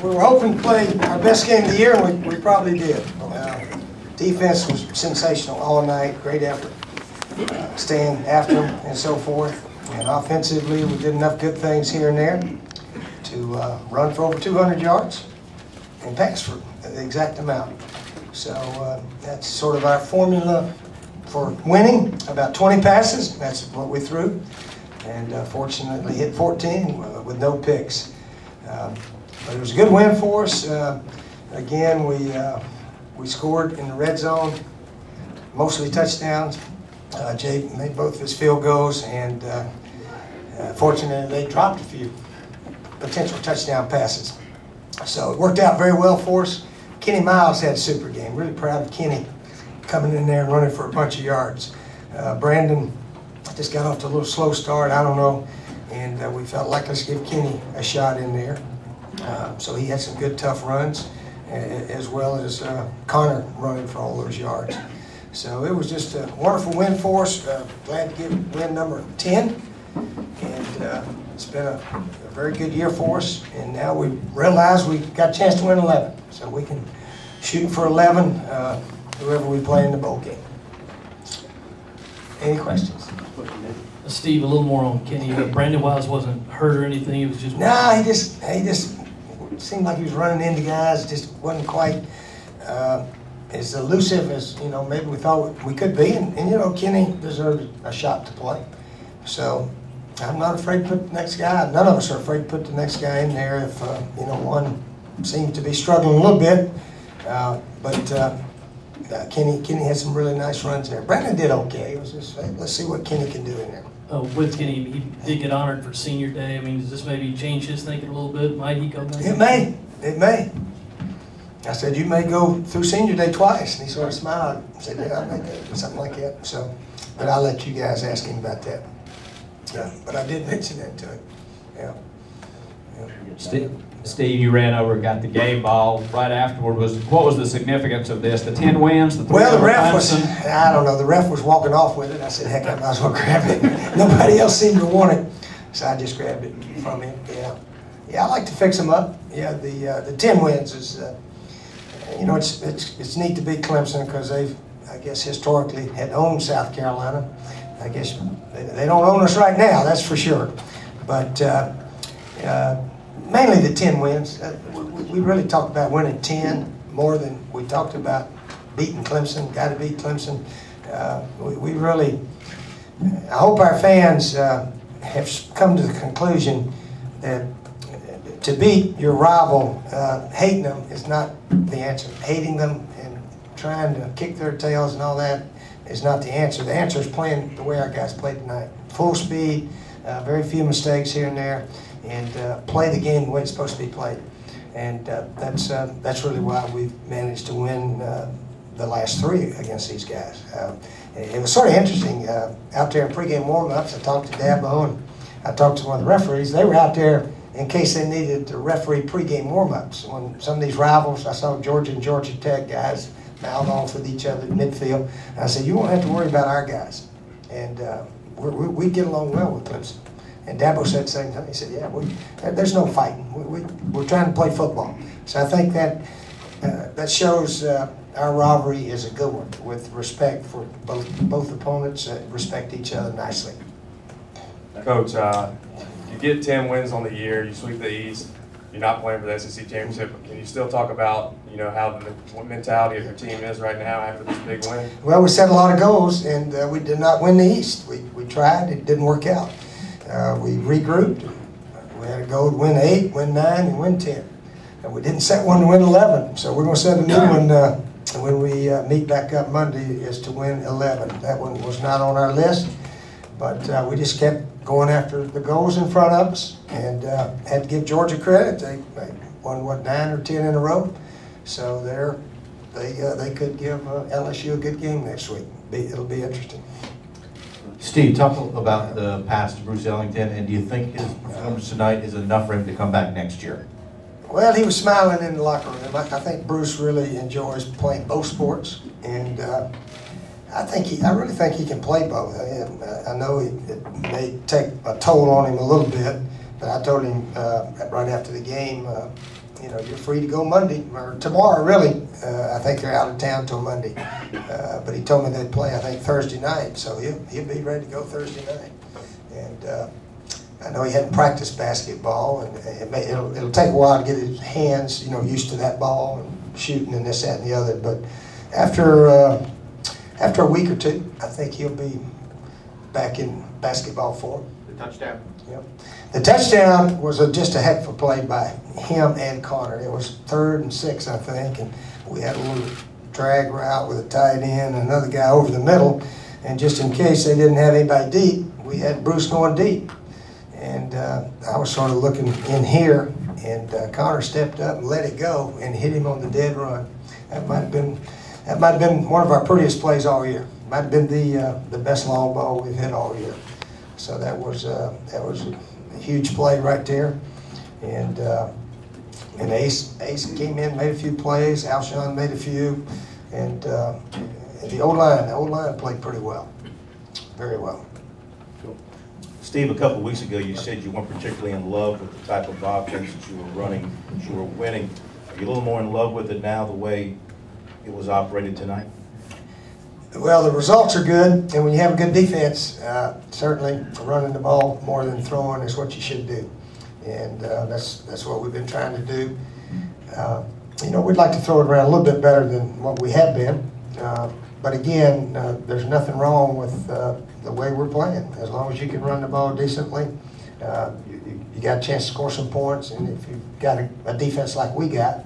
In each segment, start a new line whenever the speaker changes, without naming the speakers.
we were hoping to play our best game of the year, and we probably did. Defense was sensational all night, great effort, staying after them and so forth. And offensively, we did enough good things here and there to run for over 200 yards and pass for the exact amount. So that's sort of our formula for winning. About 20 passes, that's what we threw. And fortunately hit 14 with no picks. But it was a good win for us. Again, we scored in the red zone, mostly touchdowns. Jay made both of his field goals, and fortunately they dropped a few potential touchdown passes. So it worked out very well for us. Kenny Miles had a super game. Really proud of Kenny coming in there and running for a bunch of yards. Brandon just got off to a little slow start, I don't know, and we felt like let's give Kenny a shot in there. So he had some good tough runs, as well as Connor running for all those yards. So it was just a wonderful win for us. Glad to get win number 10, and it's been a very good year for us. And now we realize we got a chance to win 11, so we can shoot for 11 whoever we play in the bowl game. Any questions?
Steve, a little more on Kenny. Brandon Wiles wasn't hurt or anything. He was just.
Nah, he just seemed like he was running into guys. Just wasn't quite as elusive as maybe we thought we could be. And Kenny deserved a shot to play. So I'm not afraid to put the next guy. None of us are afraid to put the next guy in there if one seems to be struggling a little bit. But Kenny had some really nice runs there. Brandon did okay. It was just, let's see what Kenny can do in there.
With Kenny, he did get honored for Senior Day. I mean, does this maybe change his thinking a little bit? Might he go back?
It may. It may. I said, you may go through Senior Day twice. And he sort of smiled and said, yeah, I may do something like that. So, but I'll let you guys ask him about that. Yeah, but I did mention that to him. Yeah.
Steve, you ran over and got the game ball right afterward. What was the significance of this? The 10 wins? The
well, the ref was, I don't know, the ref was walking off with it. I said, heck, I might as well grab it. Nobody else seemed to want it, so I just grabbed it from him. Yeah, I like to fix them up. Yeah, the 10 wins is, it's neat to beat Clemson because they've, I guess, historically had owned South Carolina. I guess they don't own us right now, that's for sure. But mainly the 10 wins. We really talked about winning 10 more than we talked about beating Clemson. Got to beat Clemson. We really, I hope our fans have come to the conclusion that to beat your rival, hating them is not the answer. Hating them and trying to kick their tails and all that is not the answer. The answer is playing the way our guys played tonight. Full speed, very few mistakes here and there, and play the game the way it's supposed to be played. And that's really why we've managed to win the last 3 against these guys. It was sort of interesting. Out there in pregame warm-ups, I talked to Dabo and I talked to one of the referees. They were out there in case they needed to referee pregame warm-ups. When some of these rivals, I saw Georgia and Georgia Tech guys mouth off with each other in midfield. And I said, you won't have to worry about our guys. And we get along well with Clemson. And Dabo said the same thing. He said, yeah, there's no fighting. We're trying to play football. So I think that shows our rivalry is a good one, with respect for both opponents, respect each other nicely.
Coach, you get 10 wins on the year, you sweep the East, you're not playing for the SEC championship. Can you still talk about how the mentality of your team is right now after this big win?
Well, we set a lot of goals, and we did not win the East. We tried, it didn't work out. We regrouped. We had a goal to win 8, win 9, and win 10. And we didn't set one to win 11, so we're going to set a new one when we meet back up Monday, is to win 11. That one was not on our list, but we just kept going after the goals in front of us, and had to give Georgia credit. They won, 9 or 10 in a row, so they could give LSU a good game next week. It'll be interesting.
Steve, talk about the pass to Bruce Ellington, and do you think his performance tonight is enough for him to come back next year?
Well, he was smiling in the locker room. I think Bruce really enjoys playing both sports, and I really think he can play both. I know it may take a toll on him a little bit, But I told him right after the game, you know, you're free to go Monday or tomorrow. Really, I think they're out of town till Monday. But he told me they'd play, I think, Thursday night, so he'll be ready to go Thursday night. And I know he hadn't practiced basketball, and it'll take a while to get his hands, you know, used to that ball and shooting and this, that, and the other. But after a week or two, I think he'll be back in basketball form.
The touchdown.
Yep. The touchdown was just a heck of a play by him and Connor. It was 3rd and 6, I think, and we had a little drag route with a tight end and another guy over the middle. And just in case they didn't have anybody deep, we had Bruce going deep. And I was sort of looking in here, and Connor stepped up and let it go and hit him on the dead run. That might have been one of our prettiest plays all year. Might have been the best long ball we've hit all year. So that was a huge play right there. And Ace came in, made a few plays. Alshon made a few, and the O-line played pretty well, very well.
Steve, a couple of weeks ago, you said you weren't particularly in love with the type of offense that you were running, that you were winning. Are you a little more in love with it now, the way it was operated tonight?
Well, the results are good, and when you have a good defense, certainly running the ball more than throwing is what you should do, and that's what we've been trying to do. You know, we'd like to throw it around a little bit better than what we have been, but again, there's nothing wrong with the way we're playing. As long as you can run the ball decently, you got a chance to score some points, and if you've got a defense like we got,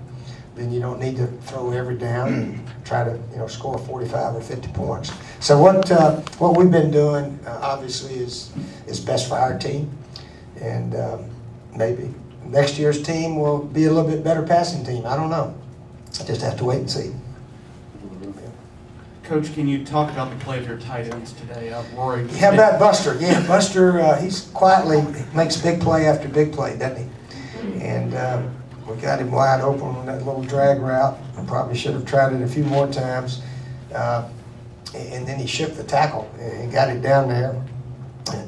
then you don't need to throw every down and try to, you know, score 45 or 50 points. So what we've been doing, obviously, is best for our team, and maybe next year's team will be a little bit better passing team. I don't know. I just have to wait and see.
Coach, can you talk about the play of your tight ends today? Rory.
How about Buster? Yeah, Buster, he's quietly makes big play after big play, doesn't he? And we got him wide open on that little drag route. Probably should have tried it a few more times. And then he shipped the tackle and got it down there.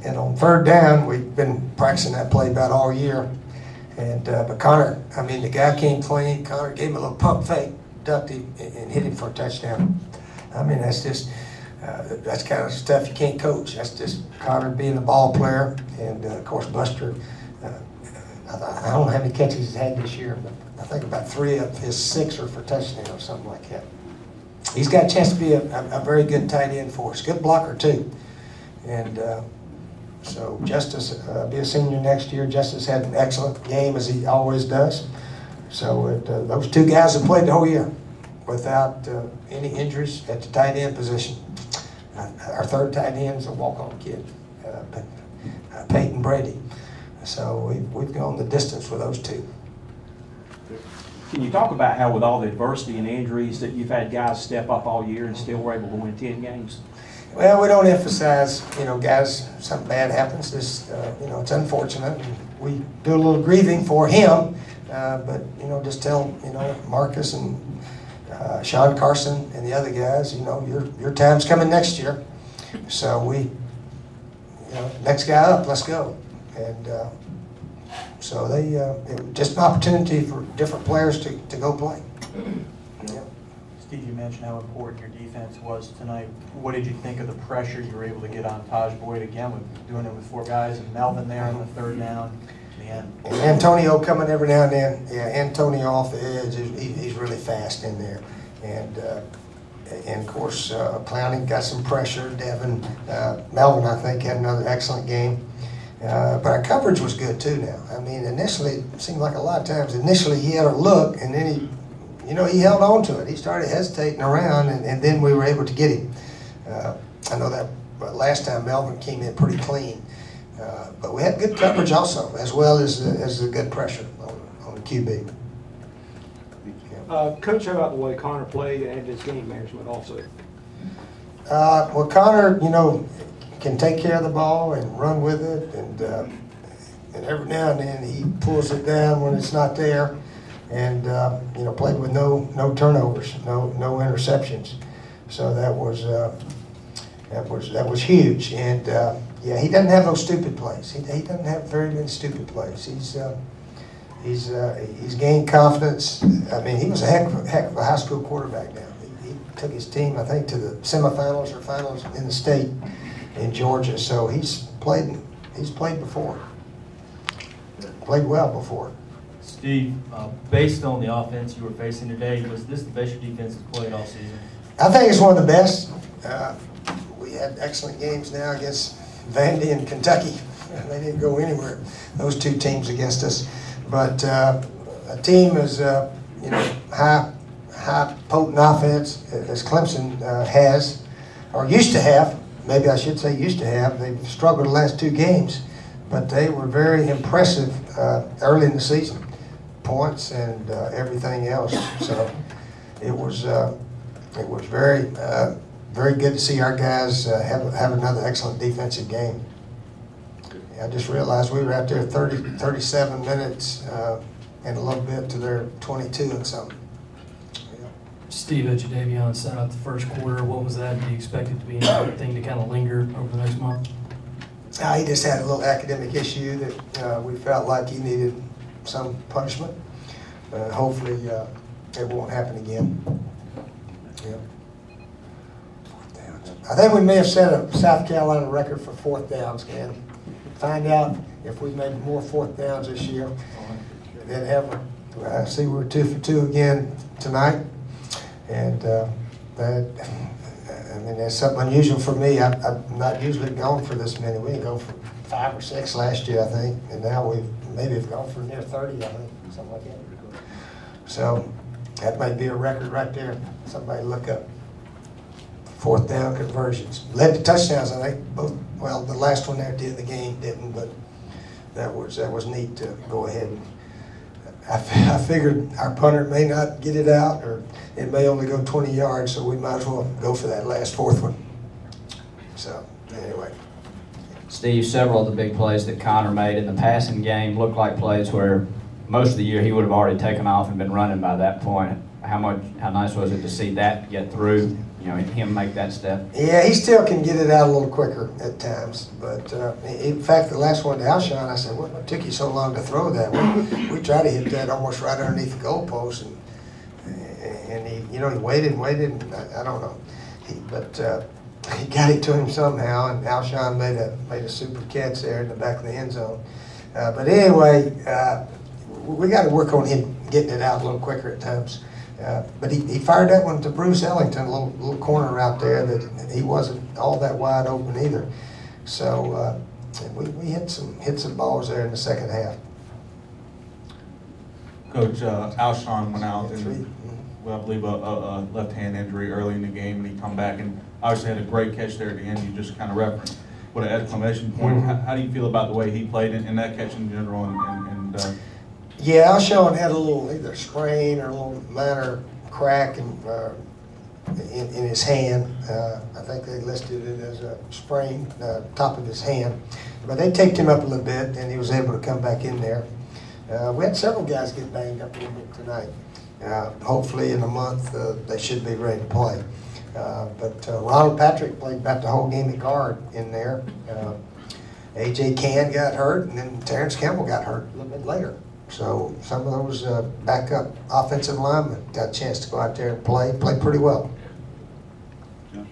And on 3rd down, we've been practicing that play about all year. And but Connor, I mean, the guy came clean. Connor gave him a little pump fake, ducked him, and hit him for a touchdown. I mean, that's just, that's kind of stuff you can't coach. That's just Connor being a ball player. And, of course, Buster, I don't know how many catches he's had this year, but I think about 3 of his 6 are for touchdown or something like that. He's got a chance to be a very good tight end for us. Good blocker, too. And so Justice be a senior next year. Justice had an excellent game, as he always does. So those 2 guys have played the whole year without any injuries at the tight end position. Our 3rd tight end is a walk-on kid, Peyton Brady. So we've gone the distance with those 2.
Can you talk about how, with all the adversity and injuries, that you've had guys step up all year and still were able to win 10 games?
Well, we don't emphasize, you know, guys, something bad happens. This, you know, it's unfortunate. And we do a little grieving for him, but, you know, just tell, you know, Marcus and Sean Carson and the other guys, you know, your time's coming next year. So we, you know, next guy up, let's go. And so they, it was just an opportunity for different players to go play. Yeah.
Steve, you mentioned how important your defense was tonight. What did you think of the pressure you were able to get on Taj Boyd again, with doing it with 4 guys, and Melvin there on the 3rd down to the end?
And Antonio coming every now and then. Yeah, Antonio off the edge. He's really fast in there. And of course, Clowney got some pressure. Devin, Melvin, I think, had another excellent game. But our coverage was good too now. I mean, initially, it seemed like a lot of times, initially he had a look, and then he, you know, he held on to it. He started hesitating around, and then we were able to get him. I know that last time Melvin came in pretty clean. But we had good coverage also, as well as the good pressure on the QB.
Coach, how about the way Connor played and his game management also?
Well, Connor, you know, can take care of the ball and run with it, and every now and then he pulls it down when it's not there, and you know, played with no turnovers, no interceptions. So that was huge, and Yeah, he doesn't have those stupid plays. He doesn't have very many stupid plays. He's gained confidence. I mean, he was a heck of a high school quarterback now. He took his team, I think, to the semifinals or finals in the state in Georgia. So he's played before. Played well before.
Steve, based on the offense you were facing today, was this the best your defense has played all season?
I think it's one of the best. We had excellent games now against Vandy and Kentucky. They didn't go anywhere, those two teams against us. But a team as high potent offense as Clemson has, or used to have. Maybe I should say used to have. They've struggled the last two games, but they were very impressive early in the season, points and everything else. So it was very good to see our guys have another excellent defensive game. I just realized we were out there 37 minutes and a little bit to their 22 and something. Yeah.
Steve Davion sat out the first quarter. What was that? Do you expect it to be anything to kind of linger over the next month?
He just had a little academic issue that we felt like he needed some punishment. Hopefully it won't happen again. Yeah. I think we may have set a South Carolina record for fourth downs, man. Find out if we made more fourth downs this year than ever. I see we're 2 for 2 again tonight, and that's something unusual for me. I'm not usually going for this many. We didn't go for 5 or 6 last year, I think, and now we've maybe gone for near 30, I think, something like that. So that might be a record right there. Somebody look up. Fourth down conversions. Led to touchdowns, I think. Both. Well, the last one there did, the game didn't, but that was neat to go ahead. And I figured our punter may not get it out, or it may only go 20 yards, so we might as well go for that last fourth one. So anyway.
Steve, several of the big plays that Connor made in the passing game looked like plays where most of the year he would have already taken off and been running by that point. How nice was it to see that get through? You know, him make that step.
Yeah, he still can get it out a little quicker at times. But in fact, the last one to Alshon, I said, "What took you so long to throw that?" We tried to hit that almost right underneath the goalpost, and he, he waited and waited, and I don't know, but he got it to him somehow, and Alshon made a super catch there in the back of the end zone. But anyway, we got to work on him getting it out a little quicker at times. But he fired that one to Bruce Ellington, a little corner out there that he wasn't all that wide open either. So we hit some balls there in the second half.
Coach, Alshon went out and, well, I believe a left-hand injury early in the game, and he come back and obviously had a great catch there at the end. You just kind of referenced what an exclamation point. How do you feel about the way he played in that catch in general?
Yeah, Alshon had a little either sprain or a little minor crack in his hand. I think they listed it as a sprain, top of his hand. But they taped him up a little bit, and he was able to come back in there. We had several guys get banged up a little bit tonight. Hopefully in a month they should be ready to play. But Ronald Patrick played about the whole game at guard in there. A.J. Can got hurt, and then Terrence Campbell got hurt a little bit later. So some of those backup offensive linemen got a chance to go out there and play pretty well.
Do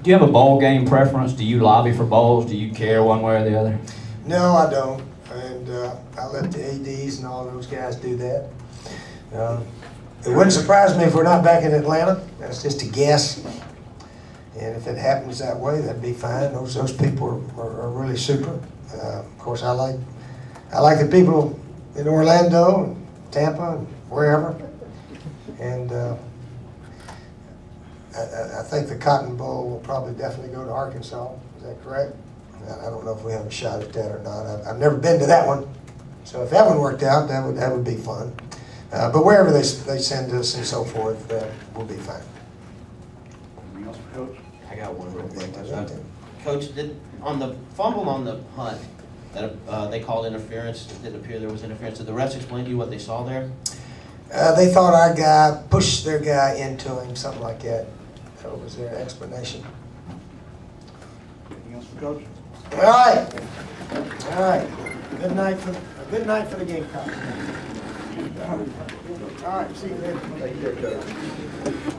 you have a bowl game preference? Do you lobby for bowls? Do you care one way or the other?
No, I don't, and I let the ADs and all those guys do that. It wouldn't surprise me if we're not back in Atlanta. That's just a guess. And if it happens that way, that'd be fine. Those people are really super. Of course, I like the people in Orlando and Tampa and wherever. And I think the Cotton Bowl will probably definitely go to Arkansas. Is that correct? I don't know if we have a shot at that or not. I've never been to that one. So if that one worked out, that would be fun. But wherever they send us and so forth, we'll be fine.
Anything else for Coach?
I got one real quick. Coach, on the fumble on the punt, that they called interference, it didn't appear there was interference. Did the refs explain to you what they saw there?
They thought our guy pushed their guy into him, something like that. That was their explanation.
Anything else for Coach.
All right. All right. Good night for the Gamecocks. All right, see you later.
Take care, Coach.